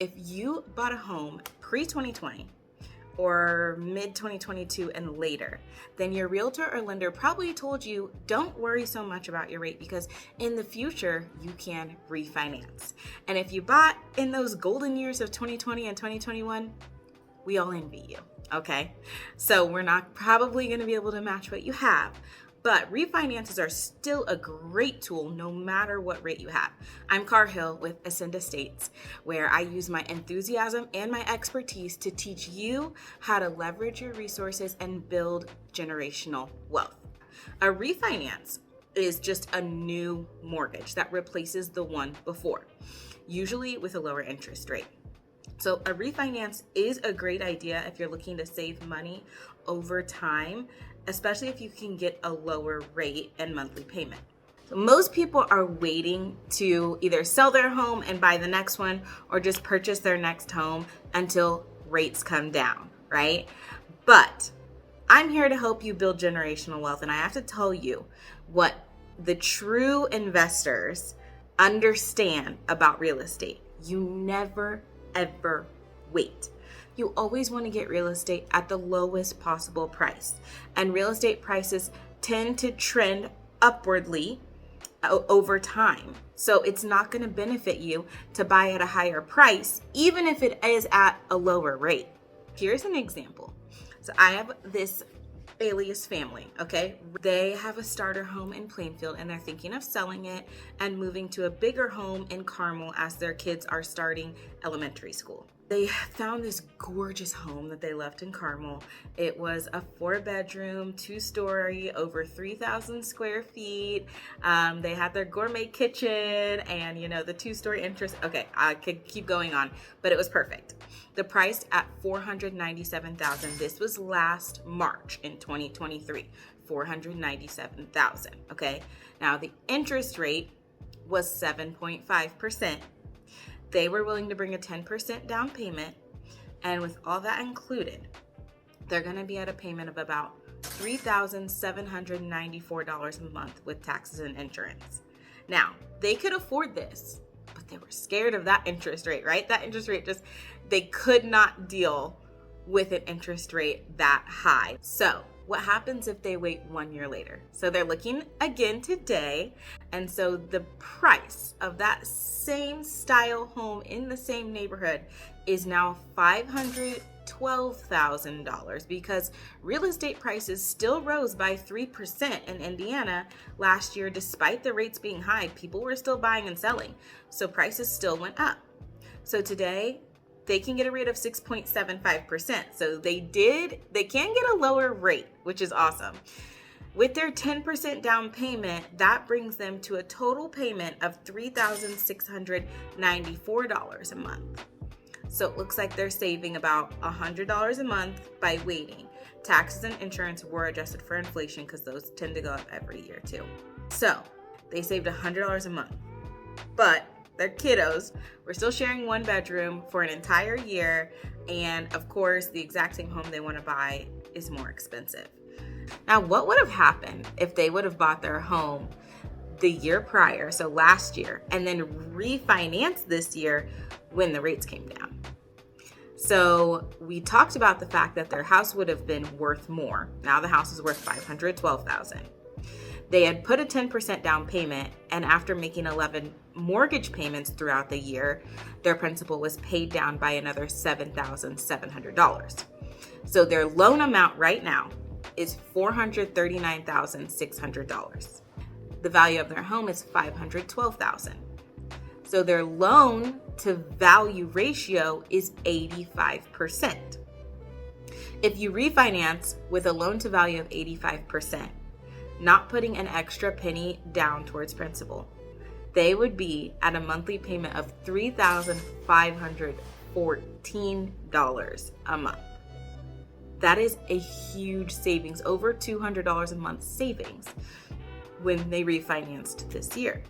If you bought a home pre-2020 or mid-2022 and later, then your realtor or lender probably told you, don't worry so much about your rate because in the future, you can refinance. And if you bought in those golden years of 2020 and 2021, we all envy you, okay? So we're not probably gonna be able to match what you have, but refinances are still a great tool no matter what rate you have. I'm Karr Hilll with Ascend Estates, where I use my enthusiasm and my expertise to teach you how to leverage your resources and build generational wealth. A refinance is just a new mortgage that replaces the one before, usually with a lower interest rate. So a refinance is a great idea if you're looking to save money over time, especially if you can get a lower rate and monthly payment. So most people are waiting to either sell their home and buy the next one or just purchase their next home until rates come down, right? But I'm here to help you build generational wealth, and I have to tell you what the true investors understand about real estate. You never ever wait. You always want to get real estate at the lowest possible price. And real estate prices tend to trend upwardly over time. So it's not going to benefit you to buy at a higher price, even if it is at a lower rate. Here's an example. So I have this alias family, okay? They have a starter home in Plainfield and they're thinking of selling it and moving to a bigger home in Carmel as their kids are starting elementary school. They found this gorgeous home that they left in Carmel. It was a 4-bedroom, 2-story, over 3,000 square feet. They had their gourmet kitchen and, the 2-story interest. Okay, I could keep going on, but it was perfect. The price at $497,000. This was last March in 2023, $497,000. Okay, now the interest rate was 7.5%. They were willing to bring a 10% down payment, and with all that included, they're going to be at a payment of about $3,794 a month with taxes and insurance. Now, they could afford this, but they were scared of that interest rate, right? That interest rate they could not deal with an interest rate that high. So what happens if they wait 1 year later? So they're looking again today. And so the price of that same style home in the same neighborhood is now $512,000 because real estate prices still rose by 3% in Indiana last year. Despite the rates being high, people were still buying and selling. So prices still went up. So today, they can get a rate of 6.75%. So they can get a lower rate, which is awesome. With their 10% down payment, that brings them to a total payment of $3,694 a month. So it looks like they're saving about $100 a month by waiting. Taxes and insurance were adjusted for inflation because those tend to go up every year too. So they saved $100 a month, but their kiddos were still sharing 1 bedroom for an entire year. And of course, the exact same home they want to buy is more expensive. Now, what would have happened if they would have bought their home the year prior, so last year, and then refinanced this year when the rates came down? So we talked about the fact that their house would have been worth more. Now the house is worth $512,000. They had put a 10% down payment, and after making 11 mortgage payments throughout the year, their principal was paid down by another $7,700. So their loan amount right now is $439,600. The value of their home is $512,000. So their loan to value ratio is 85%. If you refinance with a loan to value of 85%, not putting an extra penny down towards principal, they would be at a monthly payment of $3,514 a month. That is a huge savings, over $200 a month savings when they refinanced this year.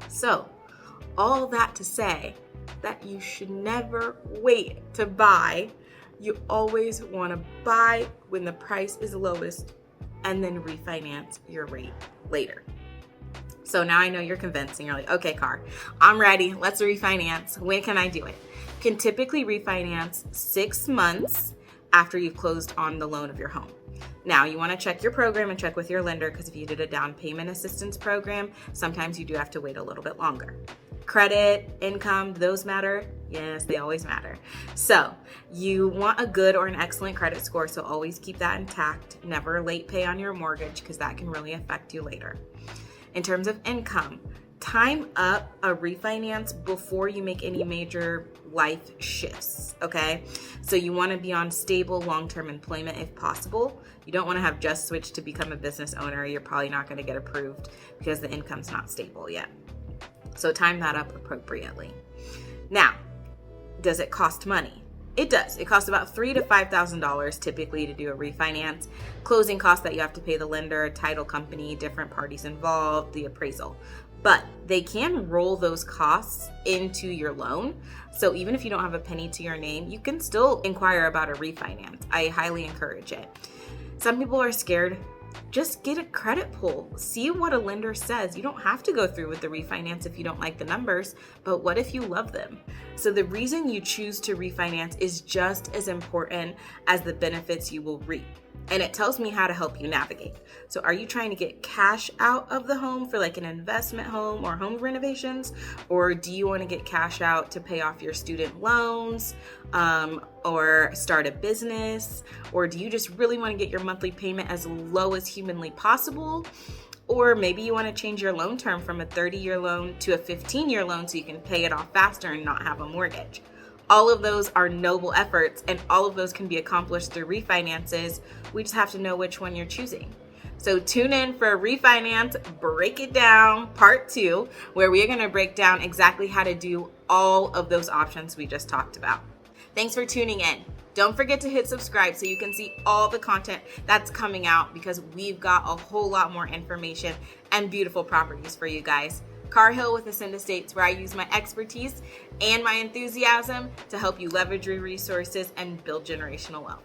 So all that to say that you should never wait to buy. You always want to buy when the price is lowest and then refinance your rate later. So now I know you're convinced and you're like, okay, Karr, I'm ready. Let's refinance. When can I do it? can typically refinance 6 months after you've closed on the loan of your home. Now, you want to check your program and check with your lender, because if you did a down payment assistance program, sometimes you do have to wait a little bit longer. Credit, income, those matter. Yes, they always matter. So you want a good or an excellent credit score, so always keep that intact. Never late pay on your mortgage, because that can really affect you later. In terms of income, time up a refinance before you make any major life shifts, okay? So you want to be on stable long-term employment if possible. You don't want to have just switched to become a business owner. You're probably not going to get approved because the income's not stable yet. So time that up appropriately. Now, does it cost money? It does. It costs about $3,000 to $5,000 typically to do a refinance. Closing costs that you have to pay the lender, title company, different parties involved, the appraisal. But they can roll those costs into your loan. So even if you don't have a penny to your name, you can still inquire about a refinance. I highly encourage it. Some people are scared. Just get a credit pull. See what a lender says. You don't have to go through with the refinance if you don't like the numbers, but what if you love them? So the reason you choose to refinance is just as important as the benefits you will reap. And it tells me how to help you navigate. So are you trying to get cash out of the home for like an investment home or home renovations? Or do you want to get cash out to pay off your student loans or start a business? Or do you just really want to get your monthly payment as low as humanly possible? Or maybe you want to change your loan term from a 30-year loan to a 15-year loan so you can pay it off faster and not have a mortgage. All of those are noble efforts, and all of those can be accomplished through refinances. We just have to know which one you're choosing. So tune in for Refinance Break It Down Part 2, where we are going to break down exactly how to do all of those options we just talked about. Thanks for tuning in. Don't forget to hit subscribe so you can see all the content that's coming out, because we've got a whole lot more information and beautiful properties for you guys. Karr Hilll with Ascend Estates, where I use my expertise and my enthusiasm to help you leverage your resources and build generational wealth.